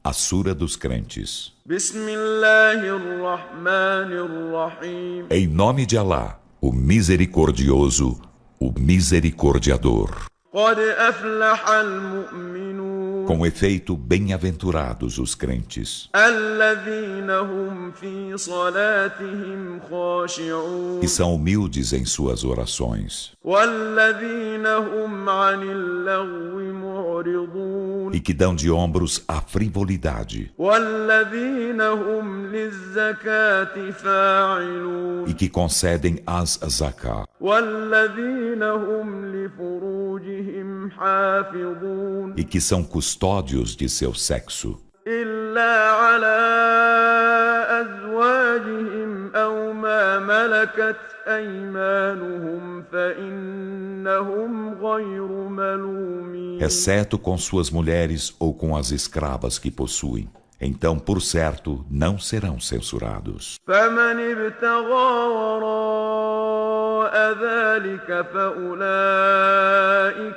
A Sura dos Crentes. بسم الله الرحمن الرحيم Em nome de Alá, o Misericordioso, o Misericordiador. قد أفلح المؤمنون Com efeito, bem-aventurados os crentes, الذين هم في صلاتهم خاشعون que são humildes em suas orações, والذين هم عن اللغو معرضون e que dão de ombros à frivolidade, والذين هم للزكاة فاعلون e que concedem as zakah, والذين هم لفروجهم حافظون e que são custódios de seu sexo, إلا على أزواجهم أو ما ملكت أيمانهم فإنهم غير ملومين exceto com suas mulheres ou com as escravas que possuem. Então, por certo, não serão censurados. فمن ابتغى وراء ذلك فأولئك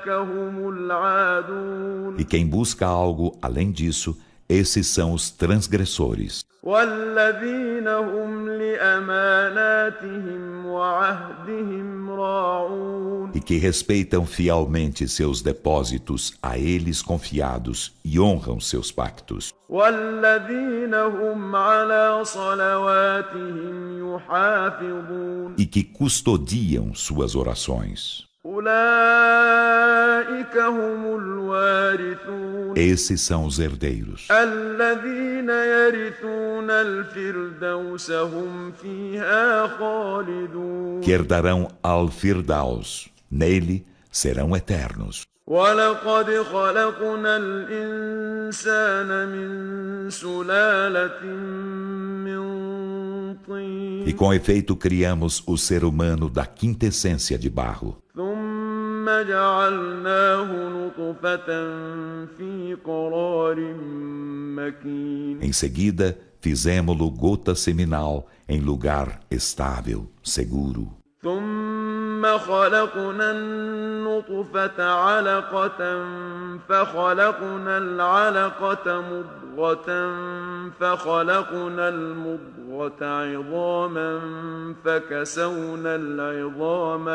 هم العادون E quem busca algo além disso, esses são os transgressores, والذين هم لأماناتهم وعهدهم راعون e que respeitam fielmente seus depósitos a eles confiados e honram seus pactos, والذين هم على صلواتهم يحافظون e que custodiam suas orações. أولئك هم الوارثون Esses são os herdeiros, الذين يرثون الفردوس هم فيها خالدون que herdarão al-Firdaus. Nele serão eternos. ولقد خلقنا الإنسان من سلالة من طين E com efeito criamos o ser humano da quintessência de barro. ثم جعلناه نطفة في قرار مكين Em seguida, fizemo-lo gota seminal em lugar estável, seguro. ثم خلقنا النطفة علقة فخلقنا العلقة مضغة فخلقنا المضغة عظاما فكسونا العظام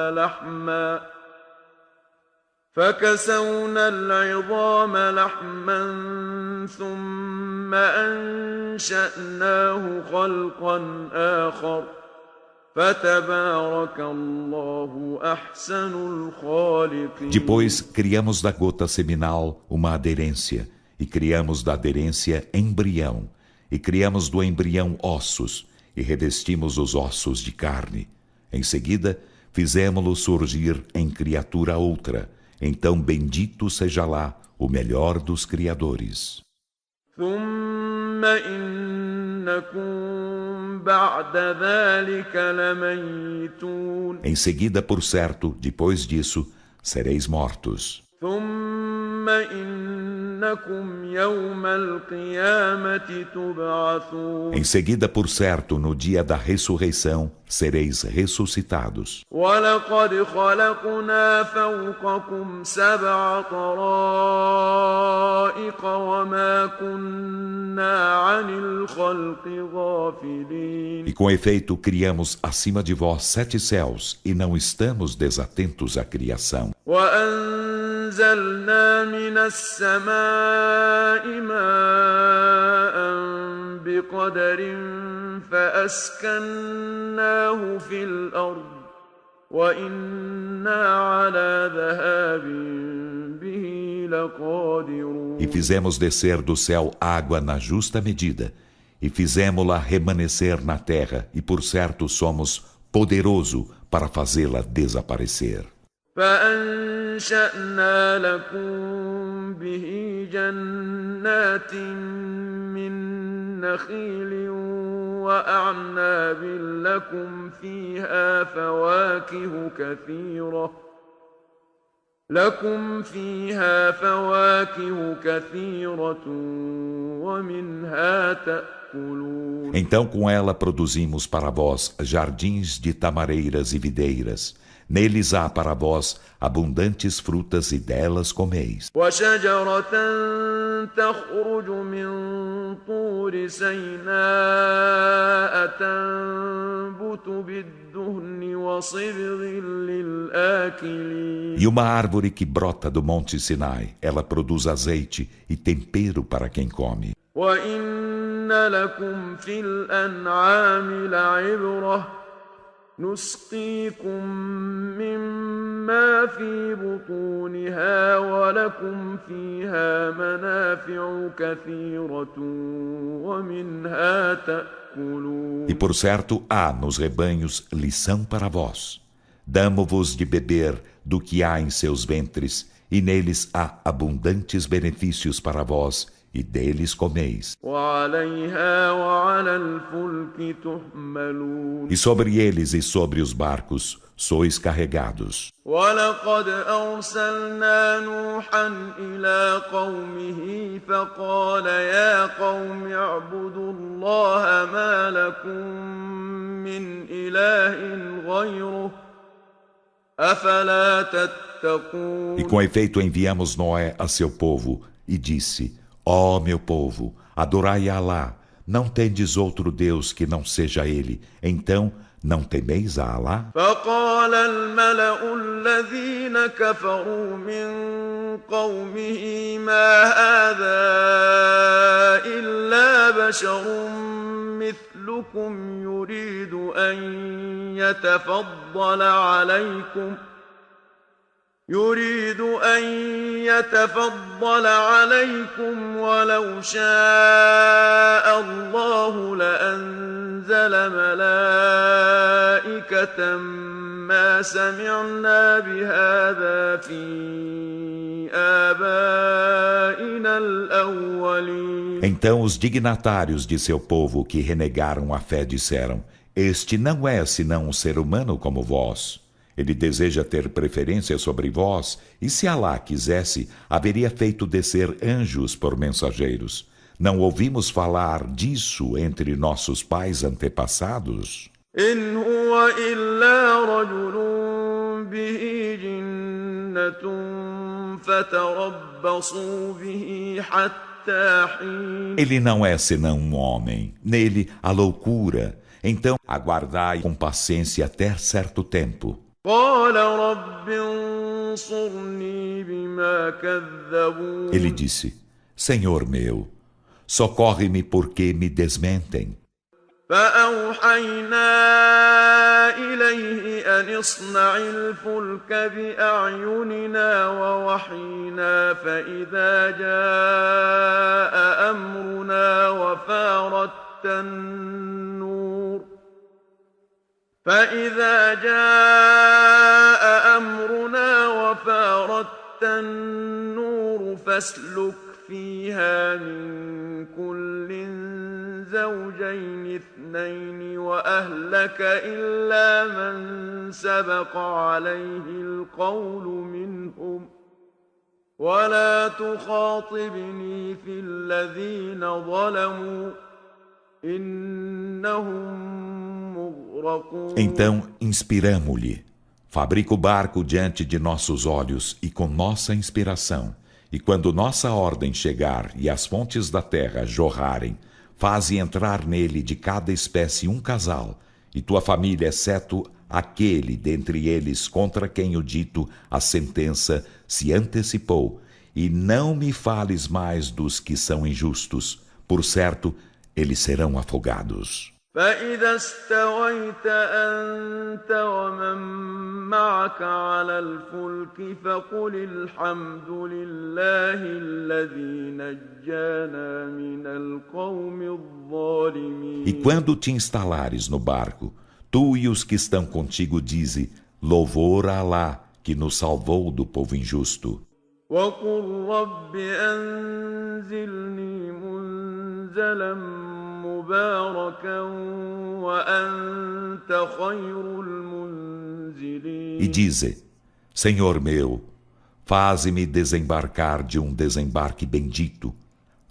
لحما ثم أنشأناه خلقا آخر فتبارك الله أحسن الخالقين Depois, criamos da gota seminal uma aderência, e criamos da aderência embrião, e criamos do embrião ossos, e revestimos os ossos de carne. Em seguida, fizemo-lo surgir em criatura outra. Então, bendito seja lá o melhor dos criadores. ثم إنكم بعد ذلك لميتون Em seguida, por certo, depois disso, sereis mortos. ثم إنكم يوم القيامة تبعثون Em seguida, por certo, no dia da ressurreição, sereis ressuscitados. ولقد خلقنا فوقكم سبع طرائق وما كنا عن الخلق غافلين E com efeito, criamos acima de vós 7 céus, e não estamos desatentos à criação. وأنزلنا من السماء ماء بقدر فأسكناه في الأرض وإنا على ذهاب به لقادرون E fizemos descer do céu água na justa medida, e fizemo-la remanescer na terra, e por certo somos poderoso para fazê-la desaparecer. فأنشأنا لكم به جنات من نخيل وأعناب لكم فيها فواكه كثيرة ومنها تأكلون Então com ela produzimos para vós jardins de tamareiras e videiras. Neles há para vós abundantes frutas e delas comeis. وشجرة تخرج من طور سيناء تنبت بالدهن وصبغ للآكلين. E uma árvore que brota do monte Sinai, ela produz azeite e tempero para quem come. وإن لكم في الأنعام لعبرة نسقيكم مما في بطونها ولكم فيها منافع كثيرة ومنها تأكلون. E por certo há nos rebanhos lição para vós. Damo-vos de beber do que há em seus ventres, e neles há abundantes benefícios para vós, e deles comeis. وعليها وعلى الفلك تحملون. E sobre eles e sobre os barcos sois carregados. ولقد أرسلنا نوحا إلى قومه فقال يا قوم اعبدوا الله ما لكم من إله غيره أفلا تتقون. E com efeito enviamos Noé a seu povo, e disse: Ó meu povo, adorai a Alá, não tendes outro Deus que não seja Ele, então não temeis a Alá? فقال الملأ الذين كفروا من قومه ما هذا إلا بشر مثلكم يريد أن يتفضل عليكم ولو شاء الله لأنزل ملائكة ما سمعنا بهذا في آبائنا الأولين. Então os dignatários de seu povo que renegaram a fé disseram: Este não é senão um ser humano como vós. Ele deseja ter preferência sobre vós, e se Alá quisesse, haveria feito descer anjos por mensageiros. Não ouvimos falar disso entre nossos pais antepassados? إن هو إلا رجل به جنة فتربصوا به حتى حين. Ele não é senão um homem, nele a loucura. Então aguardai com paciência até certo tempo. قال رب انصرني بما كذبون. Ele disse: Senhor meu, socorre-me porque me desmentem. فأوحينا إليه أن اصنع الفلك بأعيننا ووحينا فإذا جاء أمرنا وفارت النور فاسلك فيها من كل زوجين اثنين وأهلك إلا من سبق عليه القول منهم ولا تخاطبني في الذين ظلموا إنهم مغرقون. Então inspiramo-lhe. Fabrica o barco diante de nossos olhos e com nossa inspiração. E quando nossa ordem chegar e as fontes da terra jorrarem, faze entrar nele de cada espécie um casal, e tua família, exceto aquele dentre eles contra quem o dito a sentença se antecipou, e não me fales mais dos que são injustos, por certo, eles serão afogados. فإذا استويت أنت ومن معك على الفلك فقل الحمد لله الذي نجانا من القوم الظالمين. E quando te instalares no barco, tu e os que estão contigo dize: Louvor a Alá, que nos salvou do povo injusto. وقل رب أنزلني منزلا مباركا وأنت خير المنزلين. E dize: Senhor meu, faze-me desembarcar de um desembarque bendito,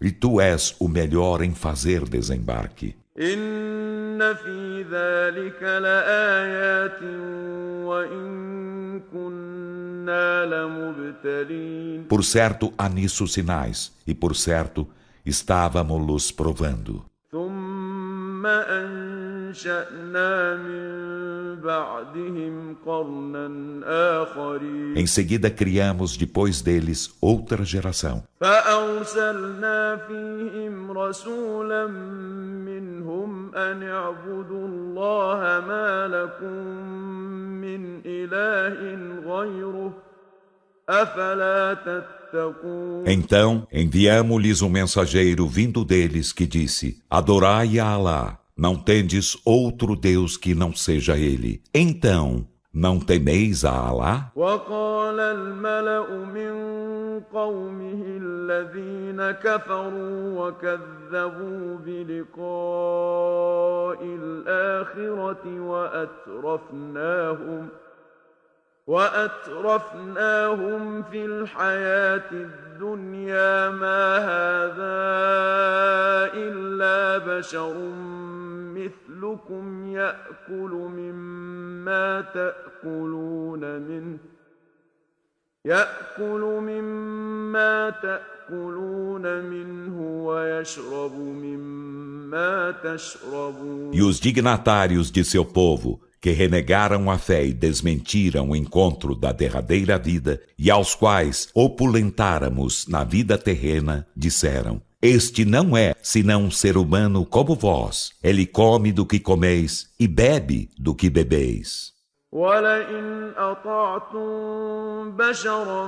e tu és o melhor em fazer desembarque. إن في ذلك لآيات وإن كنا لمبتلين. Por certo há nisso sinais, e por certo estávamos-los provando. ثم أنشأنا من بعدهم قرنا آخرين Em seguida criamos depois deles outra geração. فأرسلنا فيهم رسولا منهم أن اعبدوا الله ما لكم من إله غيره أفلا تتقون Então enviamo-lhes um mensageiro vindo deles que disse: Adorai a Alá, não tendes outro Deus que não seja Ele. Então, não temeis a Alá? وقال الملأ من قومه الذين كفروا وكذبوا بلقاء الآخرة وأترفناهم في الحياة الدنيا ما هذا إلا بشر مثلكم يأكل مما تأكلون منه ويشرب مما تشربون. E os dignatários de seu povo, que renegaram a fé e desmentiram o encontro da derradeira vida, e aos quais opulentáramos na vida terrena, disseram: Este não é senão um ser humano como vós. Ele come do que comeis e bebe do que bebeis. وَلَئِنْ أَطَعْتُمْ بَشَرًا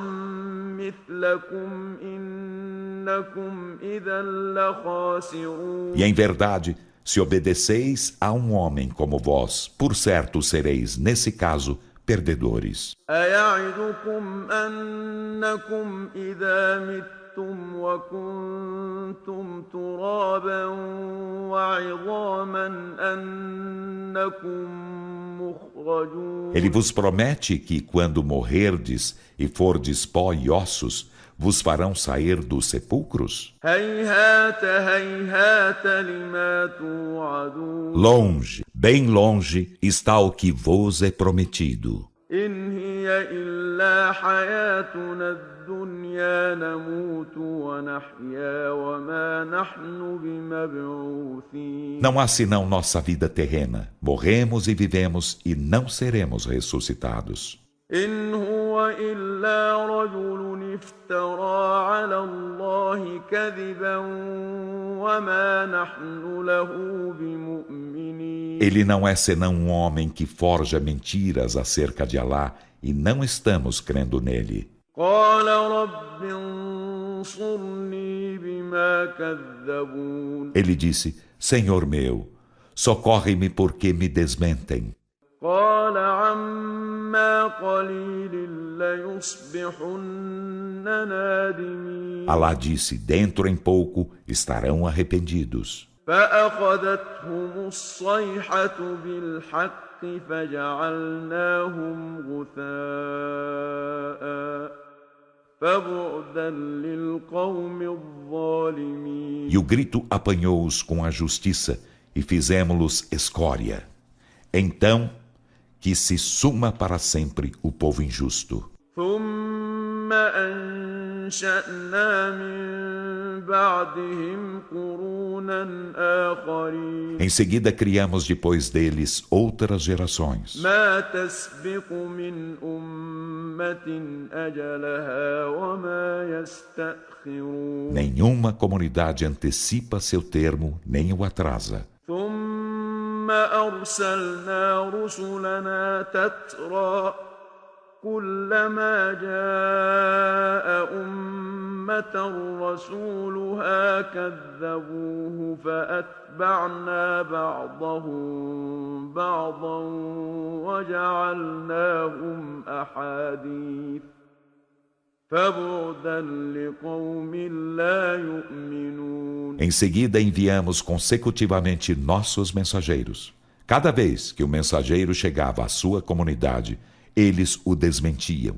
مِثْلَكُمْ إِنَّكُمْ إِذًا لَخَاسِرُونَ. E em verdade, se obedeceis a um homem como vós, por certo sereis, nesse caso, perdedores. أَيَعِدُكُمْ أَنَّكُمْ إِذَا مِتُّمْ وَكُنْتُمْ تُرَابًا وَعِظَامًا أَنَّكُمْ مُخْرَجُونَ. Ele vos promete que, quando morrerdes e fordes pó e ossos, vos farão sair dos sepulcros? هَيْهَاتَ هَيْهَاتَ لِمَا تُوعَدُونَ. Longe, bem longe, está o que vos é prometido. إِنْ هِيَ إِلَّا حَيَاتُنَا الدُّنْيَا نَمُوتُ وَنَحْيَا وَمَا نَحْنُ بِمَبْعُوثِينَ. Não há senão nossa vida terrena. Morremos e vivemos e não seremos ressuscitados. إِنْ هُوَ إِلَّا رَجُلٌ افْتَرَىٰ عَلَى اللَّهِ كَذِبًا وَمَا نَحْنُ لَهُ بِمُؤْمِنِينَ. Ele não é senão um homem que forja mentiras acerca de Alá e não estamos crendo nele. قَالَ رَبِّ انصُرْنِي بِمَا كَذَّبُونِ. Ele disse: Senhor meu, socorre-me porque me desmentem. قَالَ عَمَّا قَلِيلٍ لَيُصْبِحُنَّ نَادِمِينَ. Alá disse: Dentro em pouco estarão arrependidos. فأخذتهم الصيحة بالحق فجعلناهم غثاء فبعدا للقوم الظالمين. E o grito apanhou-os com a justiça e fizemos-los escória. Então, que se suma para sempre o povo injusto. ثم أنشأنا من بعدهم قرونا آخرين. Em seguida criamos depois deles outras gerações. ما تسبق من أمة أجلها وما يستأخرون. Nenhuma comunidade antecipa seu termo nem o atrasa. ثم أرسلنا رسلنا تترى كلما جاء أمة رسولها كذبوه فأتبعنا بعضهم بعضا وجعلناهم أحاديث فبعدا لقوم لا يؤمنون. Em seguida enviamos consecutivamente nossos mensageiros. Cada vez que o mensageiro chegava à sua comunidade, eles o desmentiam,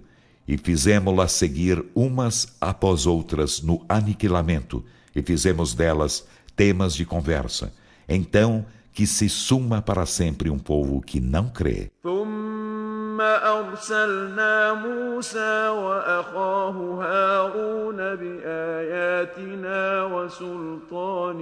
e fizemos-las seguir umas após outras no aniquilamento, e fizemos delas temas de conversa. Então, que se suma para sempre um povo que não crê. ثم ثم أرسلنا موسى وأخاه هارون بآياتنا وسلطان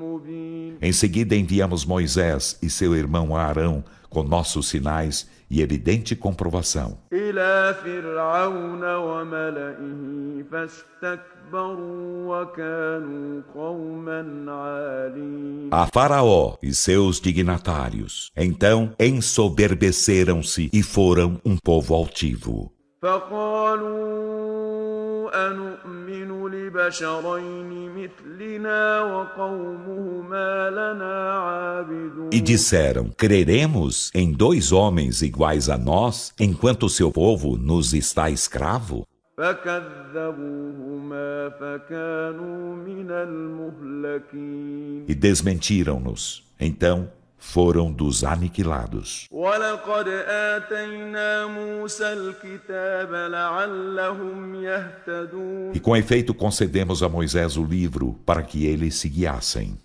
مبين. Em seguida enviamos Moisés e seu irmão Arão com nossos sinais e evidente comprovação إلى فرعون وملئه فاستكبروا وكانوا قوما عالين. a Faraó e seus dignatários. Então ensoberbeceram-se e foram um povo altivo. فقالوا أنؤمن لبشرين مثلنا وقومهما لنا عابدون. E disseram: creremos em 2 homens iguais a nós, enquanto seu povo nos está escravo? فكذبوهما فكانوا من المهلكين. E desmentiram-nos. Então foram dos aniquilados. ولقد آتينا موسى الكتاب لعلهم يهتدون. E com efeito concedemos a Moisés o livro para que eles se guiassem.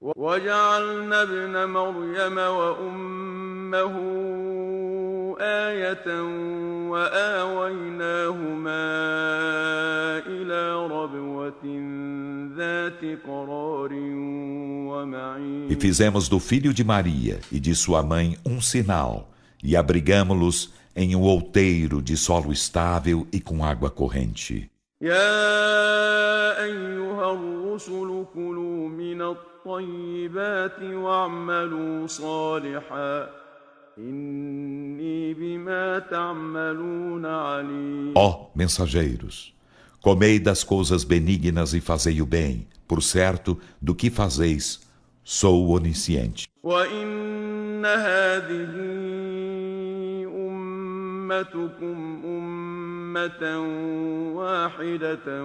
وجعلنا ابن مريم وأمه آية وآويناهما إلى ربوة ذات قرار ومعين. E fizemos do filho de Maria e de sua mãe um sinal, e abrigamo-los em um outeiro de solo estável e com água corrente. يا أيها الرسل كلوا من الطيبات واعملوا صالحا إني بما تعملون عليم. Ó mensageiros, comei das coisas benignas e fazei o bem, por certo, do que fazeis, sou onisciente. وإن هذه أمتكم أمة واحدة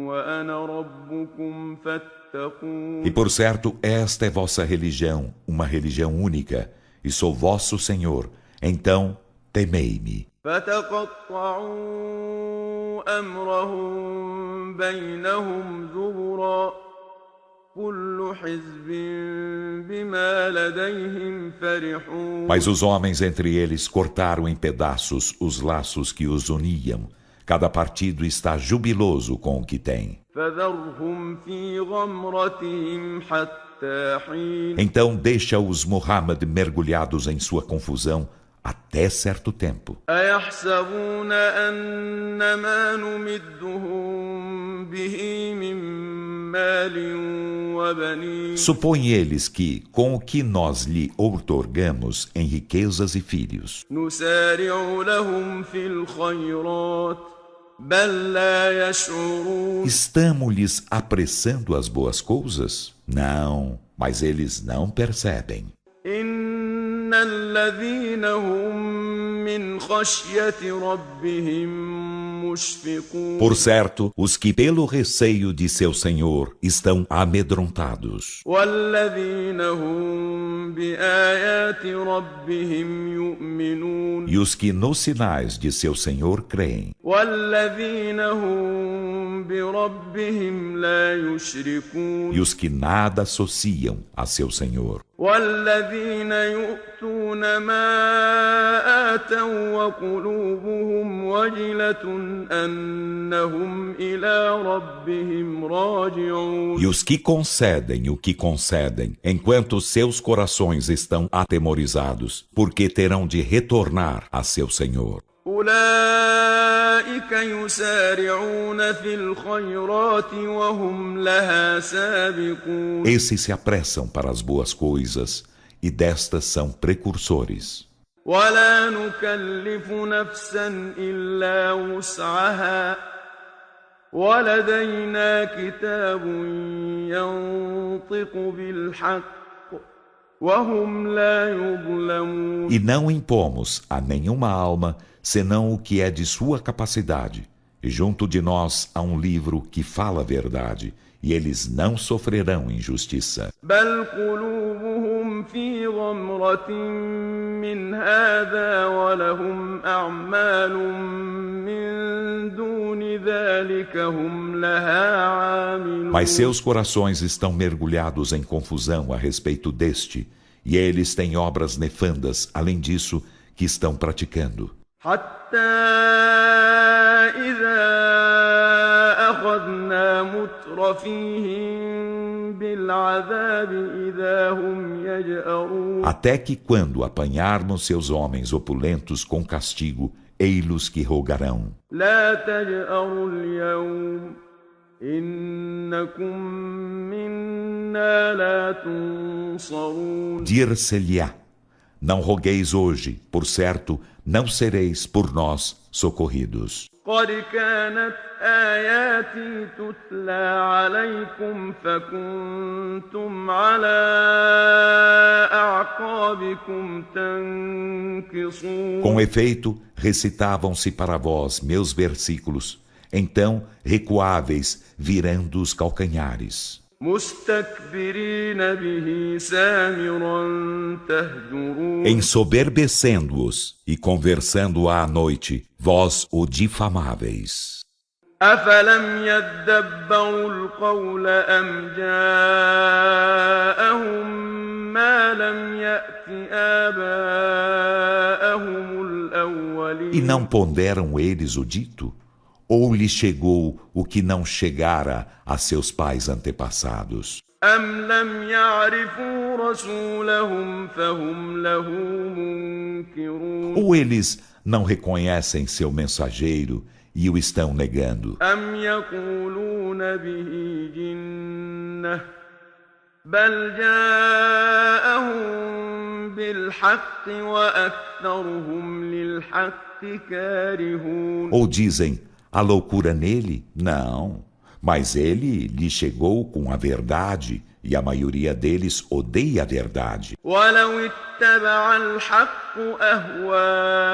وأنا ربكم فاتقون. E por certo, esta é vossa religião, uma religião única, e sou vosso Senhor, então temei-me. فتقطعوا أمرهم بينهم زبرا كل حزب بما لديهم فرحون. Mas os homens entre eles cortaram em pedaços os laços que os uniam. Cada partido está jubiloso com o que tem. فذرهم في غمرتهم حتى حين. Então deixa-os Muhammad mergulhados em sua confusão até certo tempo. أيحسبون أن ما نمدهم به من مال وبنين. Supõem eles que, com o que nós lhe outorgamos em riquezas e filhos, نسارع لهم في الخيرات بل لا يشعرون. estamos-lhes apressando as boas coisas? Não, mas eles não percebem. إن الذين هم من خشية ربهم مشفقون. Por certo, os que pelo receio de seu Senhor estão amedrontados. والذين هم بآيات ربهم يؤمنون. E os que nos sinais de seu Senhor creem. والذين هم بربهم لا يشركون. E os que nada associam a seu Senhor. والذين يؤتون ما آتوا وقلوبهم وجلة أنهم إلى ربهم راجعون. E os que concedem o que concedem, enquanto seus corações estão atemorizados, porque terão de retornar a seu Senhor. أولئك يسارعون في الخيرات وهم لها سابقون. Esses se apressam para as boas coisas, e destas são precursores. ولا نكلف نفسا إلا وسعها ولدينا كتاب ينطق بالحق وهم لا يظلمون. E não impomos a nenhuma alma senão o que é de sua capacidade. E junto de nós há um livro que fala a verdade, e eles não sofrerão injustiça. بل قلوبهم في غمرة من هذا ولهم أعمال من دون ذلك هم لها عاملون. Mas seus corações estão mergulhados em confusão a respeito deste, e eles têm obras nefandas, além disso, que estão praticando. حتى إذا أخذنا مترفيهم بالعذاب إذا هم يجأرون. Até que quando apanharmos seus homens opulentos com castigo, ei-los que rogarão: لا تجأروا اليوم إنكم منا لا تنصرون. dir-se-lhe-á: não rogueis hoje, por certo, não sereis por nós socorridos. قد كانت آياتي تتلى عليكم فكنتم على أعقابكم تنكصون. Com efeito, recitavam-se para vós meus versículos, então recuáveis, virando os calcanhares. مستكبرين به سامرا تهجرون. Ensoberbecendo-os e conversando à noite, vós o difamáveis. أفلم يدبروا القول أم جاءهم ما لم يأت آباءهم الأولين. E não ponderam eles o dito? Ou lhes chegou o que não chegara a seus pais antepassados? أم لم يعرفوا رسولهم فهم له منكرون. Ou eles não reconhecem seu mensageiro e o estão negando? أم يقولون به جنة بل جاءهم بالحق وأكثرهم للحق كارهون. Ou dizem: a loucura nele? Não, mas ele lhe chegou com a verdade e a maioria deles odeia a verdade. ولو اتبع الحق أهواءهم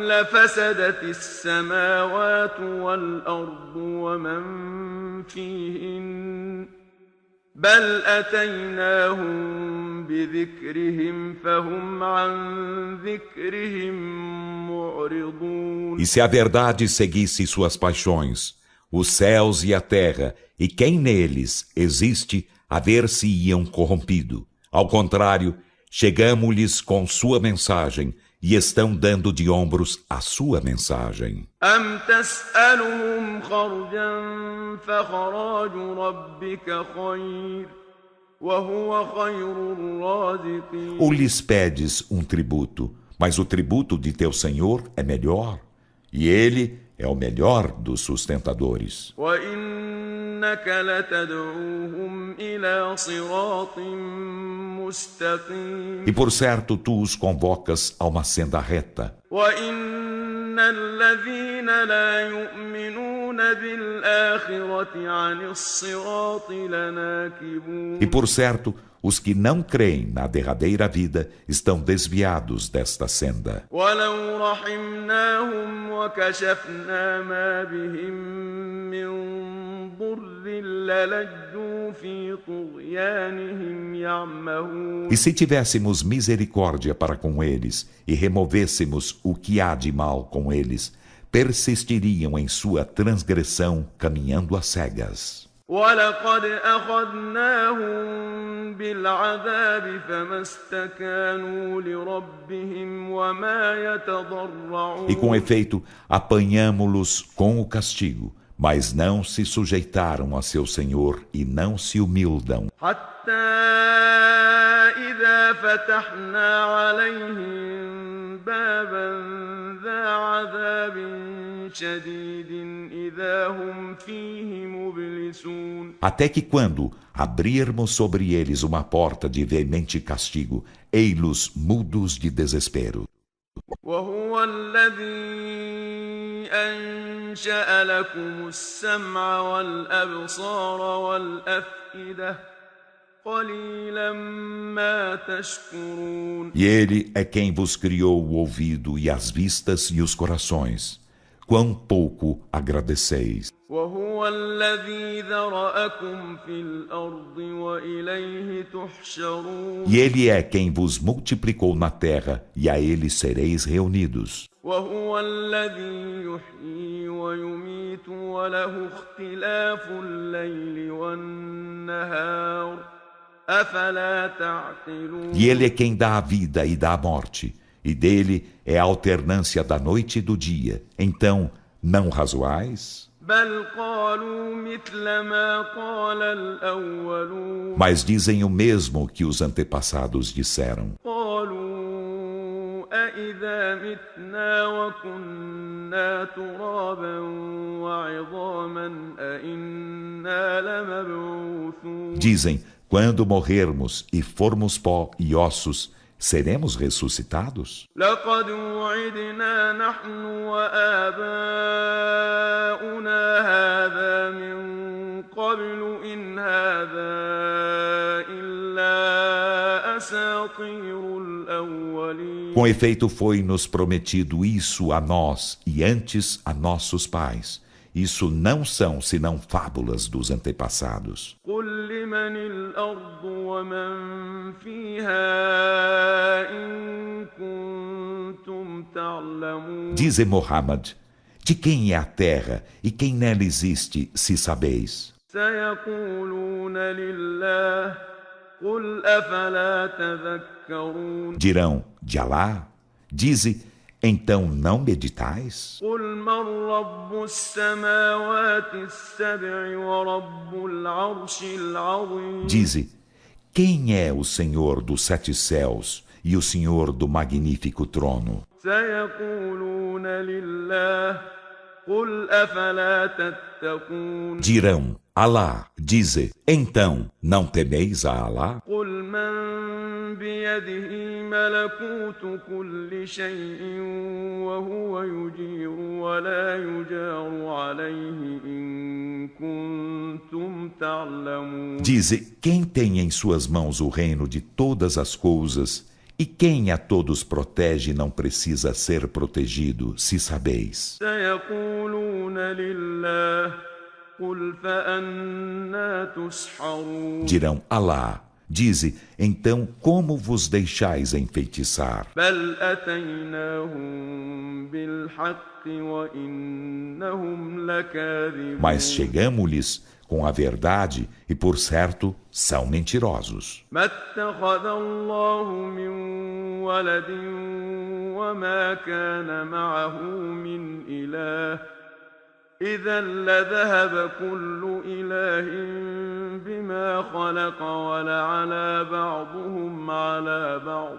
لفسدت السماوات والأرض ومن فيهن بل أتيناهم بذكرهم فهم عن ذكرهم معرضون. E se a verdade seguisse suas paixões, os céus e a terra, e quem neles existe, haver-se-iam corrompido. Ao contrário, chegamo-lhes com sua mensagem, e estão dando de ombros a sua mensagem. أم تسألهم خرجا فخراج ربك خير وهو خير الرازقين. Ou lhes pedes um tributo, mas o tributo de teu Senhor é melhor, e ele é o melhor dos sustentadores. وإنك لتدعوهم إلى صراط مستقيم. E por certo tu os convocas a uma senda reta. وإن الذين لا يؤمنون بالآخرة عن الصراط لناكبون. E por certo, os que não creem na derradeira vida estão desviados desta senda. ولو رحمناهم وكشفنا ما بهم من ضر للجوا في طغيانهم يعمهون. E se tivéssemos misericórdia para com eles e removêssemos o que há de mal com eles, persistiriam em sua transgressão, caminhando às cegas. ولقد أخذناهم بالعذاب فما استكانوا لربهم وما يتضرعون. E com efeito, apanhamo-los com o castigo, mas não se sujeitaram a seu Senhor e não se humildam. حتى إذا فتحنا عليهم بابا ذا عذاب شديد إذا هم فيه مبلسون. Até que quando abrirmos sobre eles uma porta de veemente castigo, ei-los mudos de desespero. وهو الذي أنشأ لكم السمع والأبصار والأفئدة قليلا ما تشكرون. E ele é quem vos criou o ouvido e as vistas e os corações. Quão pouco agradeceis. وهو الذي ذرأكم في الأرض وإليه تحشرون. E ele é quem vos multiplicou na terra, e a ele sereis reunidos. وهو الذي يحيي ويميت وله اختلاف الليل والنهار أفلا تعقلون. E ele é quem dá a vida e dá a morte, e dele é a alternância da noite e do dia. Então, não razoais? بل قالوا مثل ما قال الأولون Mas dizem o mesmo que os antepassados disseram. قالوا أإذا متنا وكنا ترابا وعظاما أإنا لمبعوثون Dizem, quando morrermos e formos pó e ossos, seremos ressuscitados? لقد وعدنا نحن وآباؤنا هذا من قبل إن هذا إلا أساطير الأولين Com efeito, foi-nos prometido isso a nós e antes a nossos pais. Isso não são senão fábulas dos antepassados. قل لمن الأرض ومن فيها إن كنتم تعلمون Dize Muhammad, de quem é a terra e quem nela existe, se sabeis? سيقولون لله قل أفلا تذكرون Dirão, de Alá? Dize, então não meditais? قل من رب السماوات السبع ورب العرش العظيم Dize, quem é o Senhor dos 7 céus e o Senhor do magnífico trono? سيقولون لله قل أفلا تتقون Dirão, Alá. Dize, então não temeis a Alá? قل من بيده ملكوت كل شيء وهو يجير ولا يجار عليه إن كنتم تعلمون Dize, quem tem em suas mãos o reino de todas as coisas, e quem a todos protege não precisa ser protegido, se sabeis. سيقولون لله قل فأنا تسحرون Dirão, Alá. Dize, então como vos deixais enfeitiçar? بل أتيناهم بالحق وإنهم لكاذبون Mas chegamo-lhes com a verdade e, por certo, são mentirosos. ما اتخذ الله من ولد وما كان معه من إله إذا لذهب كل إله بما خلق ولعلى بعضهم على بعض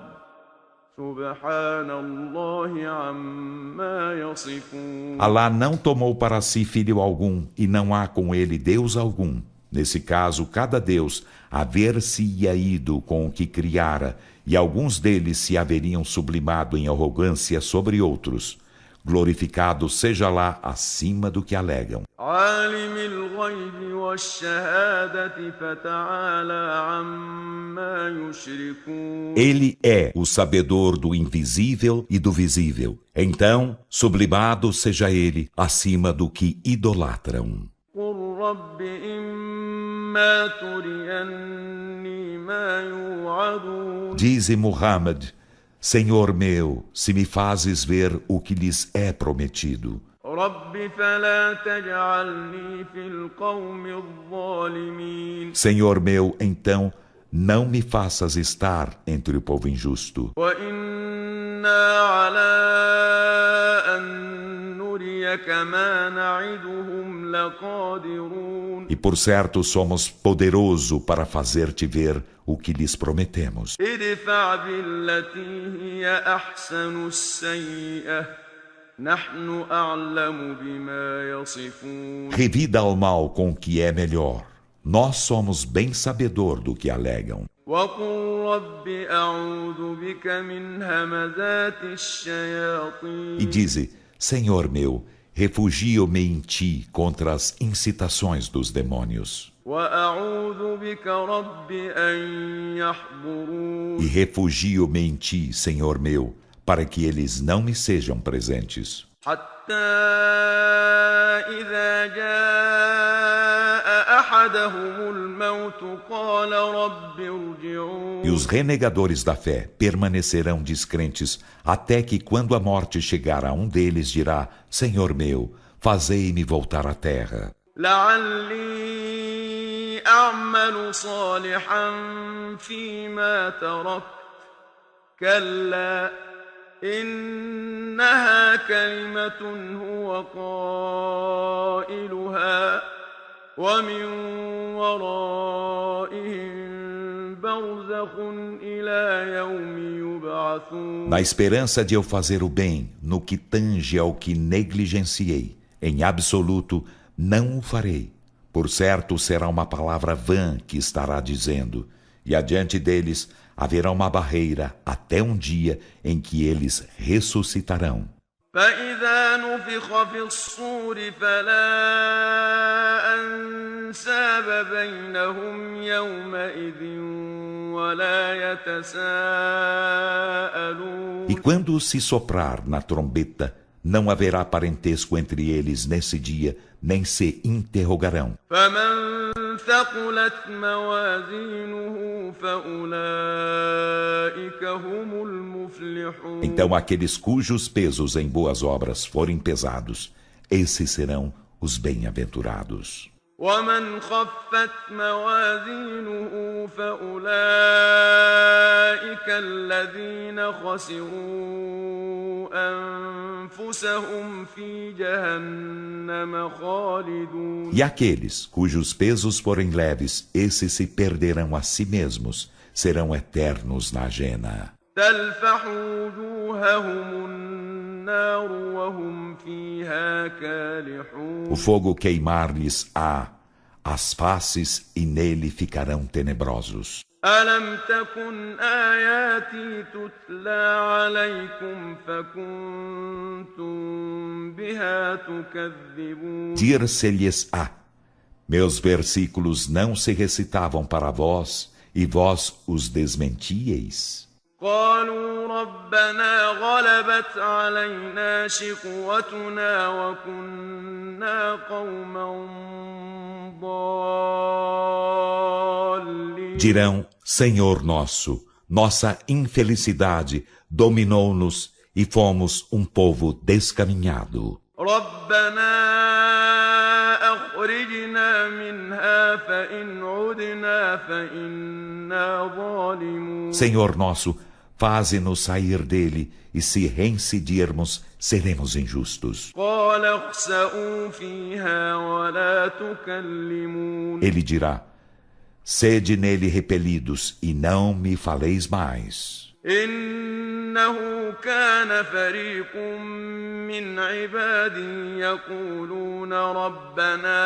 سبحان الله عما يصفون Alá não tomou para si filho algum e não há com ele Deus algum. Nesse caso, cada Deus haver-se-ia ido com o que criara, e alguns deles se haveriam sublimado em arrogância sobre outros. Glorificado seja lá acima do que alegam. عالم الغيب والشهادة فتعالى عما يشركون Ele é o sabedor do invisível e do visível. Então, sublimado seja ele acima do que idolatram. قل رب إما تريني ما يوعدون Dize Muhammad, Senhor meu, se me fazes ver o que lhes é prometido. رب فلا تجعلني في القوم الظالمين Senhor meu, então, não me faças estar entre o povo injusto. وإنا على أن نريك ما نعدهم لقادرون E por certo somos poderoso para fazer-te ver o que lhes prometemos. ادفع بالتي هي أحسن السيئة نحن أعلم بما يصفون Revida ao mal com o que é melhor. Nós somos bem sabedor do que alegam. وقل رب أعوذ بك من همزات E الشياطين dize, Senhor meu, refugio-me em ti contra as incitações dos demônios. وأعوذ بك رب أن يحضرون E refugio-me em ti, Senhor meu, para que eles não me sejam presentes. حتى إذا جاء أحدهم الموت قال رب ارجعون E os renegadores da fé permanecerão descrentes até que, quando a morte chegar a um deles, dirá, Senhor meu, fazei-me voltar à terra, لعلي أعمل صالحا فيما تركت كلا إنها كلمة هو قائلها ومن ورائهم برزخ إلى يوم يبعثون. Na esperança de eu fazer o bem, no que tange ao que negligenciei, em absoluto não o farei. Por certo será uma palavra vã que estará dizendo, e adiante deles haverá uma barreira até um dia em que eles ressuscitarão. فإذا نفخ في الصور فلا أنساب بينهم يومئذ ولا يتساءلون. E quando se soprar na trombeta, não haverá parentesco entre eles nesse dia, nem se interrogarão. فمن ثقلت موازينه فأولئك هم المفلحون. Então aqueles cujos pesos em boas obras forem pesados, esses serão os bem-aventurados. ومن خفت موازينه فأولئك الذين خسروا أنفسهم في جهنم خالدون. E aqueles cujos pesos forem leves, esses se perderão a si mesmos, serão eternos na jena. تلفح وجوههم النار وهم فيها كالحون. O fogo queimar-lhes as faces e nele ficarão tenebrosos. ألم تكن آياتي تتلى عليكم فكنتم بها تكذبون. Dir-se-lhes-á: meus versículos não se recitavam para vós, e vós os desmentíeis. قالوا ربنا غلبت علينا شقوتنا وكنا قوما ضالين. Dirão: Senhor nosso, nossa infelicidade dominou-nos e fomos um povo descaminhado. ربنا أخرجنا منها فإن عدنا فإنا ظالمون. Senhor nosso, faze-nos sair dele, e se reincidirmos, seremos injustos. قال اخسئوا فيها ولا تكلمون. Ele dirá: sede nele repelidos, e não me faleis mais. إنه كان فريق من عبادي يقولون ربنا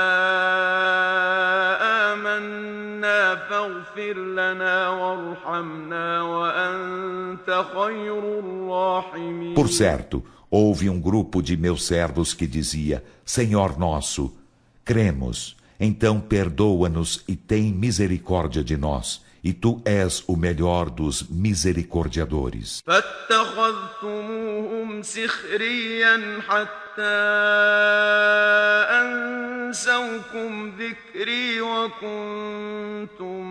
آمنا فاغفر لنا وارحمنا وأنت خير الراحمين. Por certo, houve um grupo de meus servos que dizia: Senhor nosso, cremos, então perdoa-nos e tem misericórdia de nós, e tu és o melhor dos misericordiadores. فاتخذتموهم سخريا حتى أنسوكم ذكري وكنتم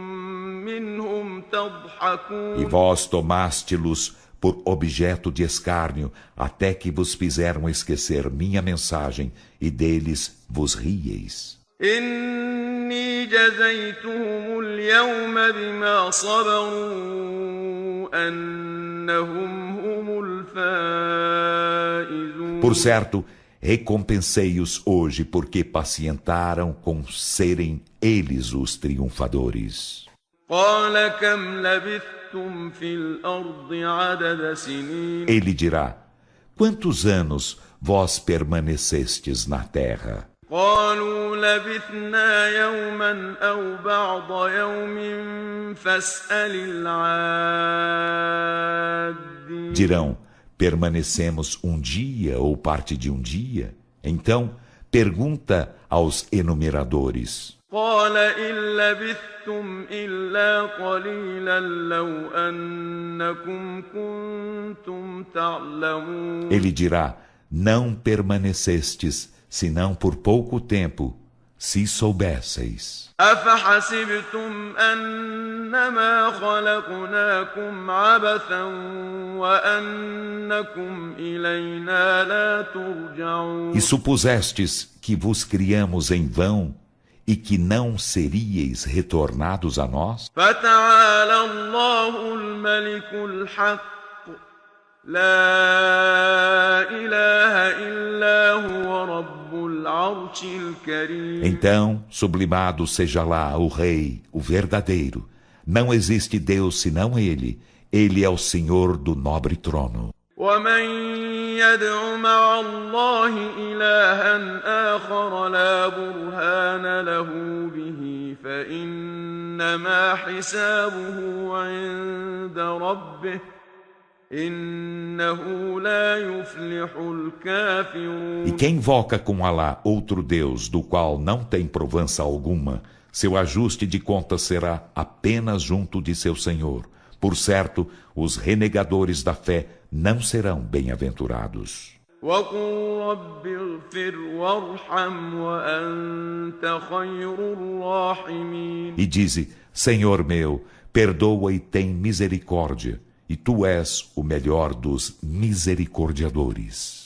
منهم تضحكون. E vós tomaste-los por objeto de escárnio, até que vos fizeram esquecer minha mensagem, e deles vos rieis. إني جزيتهم اليوم بما صبروا أنهم هم الفائزون. Por certo, recompensei-os hoje porque pacientaram com serem eles os triunfadores. قال كم لبثتم في الأرض عدد سنين. Ele dirá: quantos anos vós permanecestes na terra? قالوا لبثنا يوما أو بعض يوم فاسأل العادين. Dirão: permanecemos um dia ou parte de um dia? Então, pergunta aos enumeradores. قال إن لبثتم إلا قليلا لو أنكم كنتم تعلمون. Ele dirá: não permanecestes senão por pouco tempo, se soubesseis. أفحسبتم أنما خلقناكم عبثا وأنكم إلينا لا ترجعون. E supusestes que vos criamos em vão e que não seríeis retornados a nós? فتعالى الله الملك الحق لا إله إلا هو رب العرش الكريم. Então, sublimado seja lá o Rei, o verdadeiro. Não existe Deus senão Ele. Ele é o Senhor do nobre trono. ومن يدع مع الله إلها آخر لا برهان له به فإنما حسابه عند ربه إنه لا يفلح الكافرون. E quem invoca com Alá outro Deus, do qual não tem provança alguma, seu ajuste de contas será apenas junto de seu Senhor. Por certo, os renegadores da fé não serão bem-aventurados. وقل رب اغفر وارحم وأنت خير الراحمين. E dize, Senhor meu, perdoa e tem misericórdia, e Tu és o melhor dos misericordiadores.